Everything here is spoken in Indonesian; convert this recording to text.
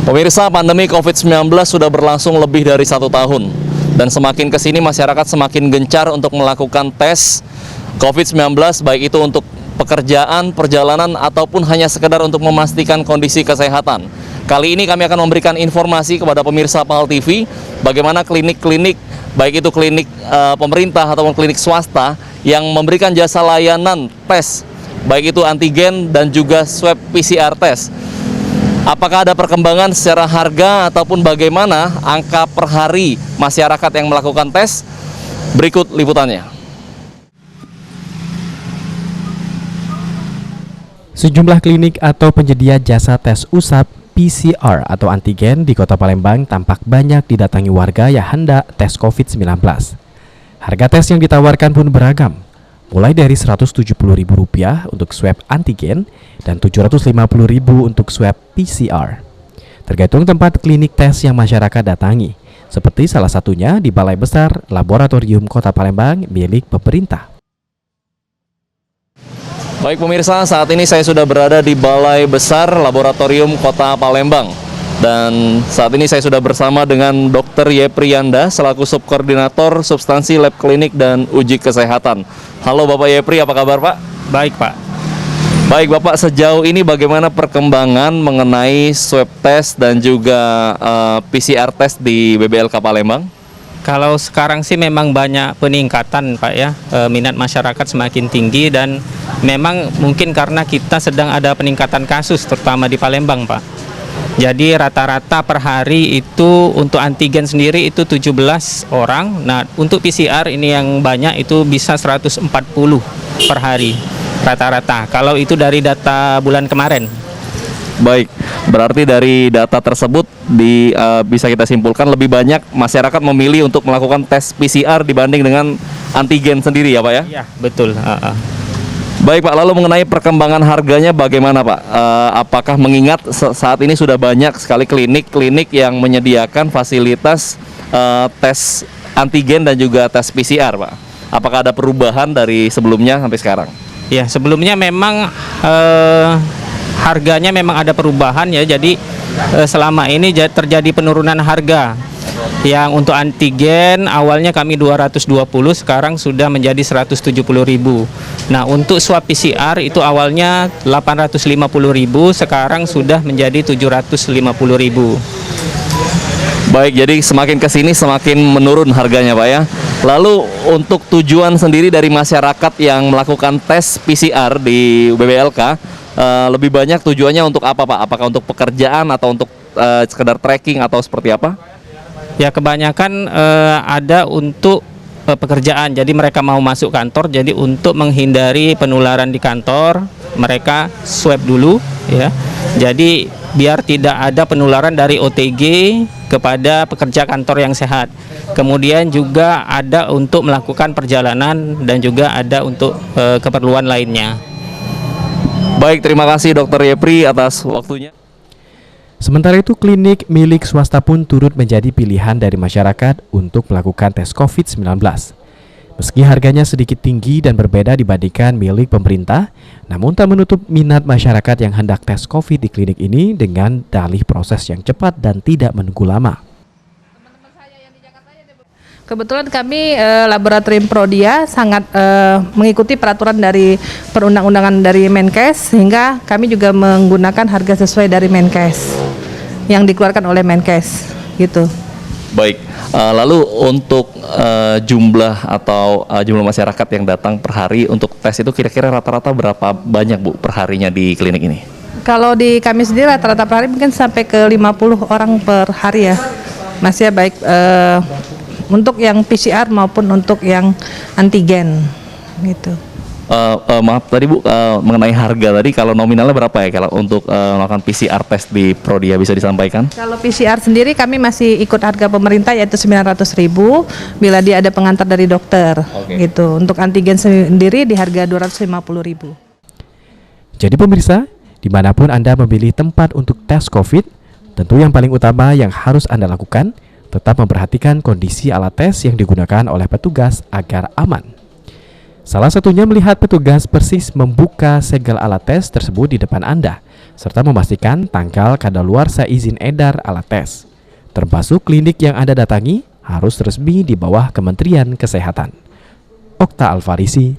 Pemirsa, pandemi COVID-19 sudah berlangsung lebih dari 1 tahun. Dan semakin kesini masyarakat semakin gencar untuk melakukan tes COVID-19, baik itu untuk pekerjaan, perjalanan, ataupun hanya sekedar untuk memastikan kondisi kesehatan. Kali ini kami akan memberikan informasi kepada pemirsa PAL TV, bagaimana klinik-klinik, baik itu klinik pemerintah ataupun klinik swasta, yang memberikan jasa layanan tes, baik itu antigen dan juga swab PCR test. Apakah ada perkembangan secara harga ataupun bagaimana angka per hari masyarakat yang melakukan tes? Berikut liputannya. Sejumlah klinik atau penyedia jasa tes usap PCR atau antigen di Kota Palembang tampak banyak didatangi warga yang hendak tes COVID-19. Harga tes yang ditawarkan pun beragam, mulai dari Rp170.000 untuk swab antigen dan Rp750.000 untuk swab PCR. Tergantung tempat klinik tes yang masyarakat datangi, seperti salah satunya di Balai Besar Laboratorium Kota Palembang milik pemerintah. Baik pemirsa, saat ini saya sudah berada di Balai Besar Laboratorium Kota Palembang. Dan saat ini saya sudah bersama dengan Dr. Yepriyanda selaku Subkoordinator Substansi Lab Klinik dan Uji Kesehatan. Halo Bapak Yepri, apa kabar Pak? Baik Pak. Baik Bapak, sejauh ini bagaimana perkembangan mengenai swab test dan juga PCR test di BBLK Palembang? Kalau sekarang sih memang banyak peningkatan Pak ya, minat masyarakat semakin tinggi dan memang mungkin karena kita sedang ada peningkatan kasus terutama di Palembang Pak. Jadi rata-rata per hari itu untuk antigen sendiri itu 17 orang. Nah untuk PCR ini yang banyak itu bisa 140 per hari rata-rata. Kalau itu dari data bulan kemarin. Baik, berarti dari data tersebut bisa kita simpulkan lebih banyak masyarakat memilih untuk melakukan tes PCR dibanding dengan antigen sendiri ya Pak ya? Iya betul. Baik Pak, lalu mengenai perkembangan harganya bagaimana Pak? Apakah mengingat saat ini sudah banyak sekali klinik-klinik yang menyediakan fasilitas tes antigen dan juga tes PCR Pak? Apakah ada perubahan dari sebelumnya sampai sekarang? Ya sebelumnya memang harganya memang ada perubahan ya, jadi selama ini terjadi penurunan harga. Yang untuk antigen awalnya kami 220, sekarang sudah menjadi 170.000. Nah untuk swab PCR itu awalnya 850.000, sekarang sudah menjadi 750.000. Baik, jadi semakin kesini semakin menurun harganya Pak ya. Lalu untuk tujuan sendiri dari masyarakat yang melakukan tes PCR di BBLK, lebih banyak tujuannya untuk apa Pak? Apakah untuk pekerjaan atau untuk sekedar tracking atau seperti apa? Ya kebanyakan ada untuk pekerjaan, jadi mereka mau masuk kantor, jadi untuk menghindari penularan di kantor mereka swab dulu ya, jadi biar tidak ada penularan dari OTG kepada pekerja kantor yang sehat. Kemudian juga ada untuk melakukan perjalanan dan juga ada untuk keperluan lainnya. Baik, terima kasih Dr. Yepri atas waktunya. Sementara itu, klinik milik swasta pun turut menjadi pilihan dari masyarakat untuk melakukan tes COVID-19. Meski harganya sedikit tinggi dan berbeda dibandingkan milik pemerintah, namun tak menutup minat masyarakat yang hendak tes COVID di klinik ini dengan dalih proses yang cepat dan tidak menunggu lama. Kebetulan kami Laboratorium Prodia sangat mengikuti peraturan dari perundang-undangan dari Menkes, sehingga kami juga menggunakan harga sesuai dari Menkes yang dikeluarkan oleh Menkes gitu. Baik, lalu untuk jumlah atau jumlah masyarakat yang datang per hari untuk tes itu kira-kira rata-rata berapa banyak Bu per harinya di klinik ini? Kalau di kami sendiri rata-rata per hari mungkin sampai ke 50 orang per hari ya, Mas ya, baik untuk yang PCR maupun untuk yang antigen gitu. Maaf tadi Bu, mengenai harga tadi, kalau nominalnya berapa ya kalau untuk melakukan PCR test di Prodia, bisa disampaikan? Kalau PCR sendiri kami masih ikut harga pemerintah yaitu 900.000 bila dia ada pengantar dari dokter. Oke. Gitu. Untuk antigen sendiri di harga 250.000. Jadi pemirsa, dimanapun Anda memilih tempat untuk tes COVID, tentu yang paling utama yang harus Anda lakukan tetap memperhatikan kondisi alat tes yang digunakan oleh petugas agar aman. Salah satunya melihat petugas persis membuka segel alat tes tersebut di depan Anda, serta memastikan tanggal kadaluarsa izin edar alat tes. Termasuk klinik yang Anda datangi harus resmi di bawah Kementerian Kesehatan. Okta Alfarisi,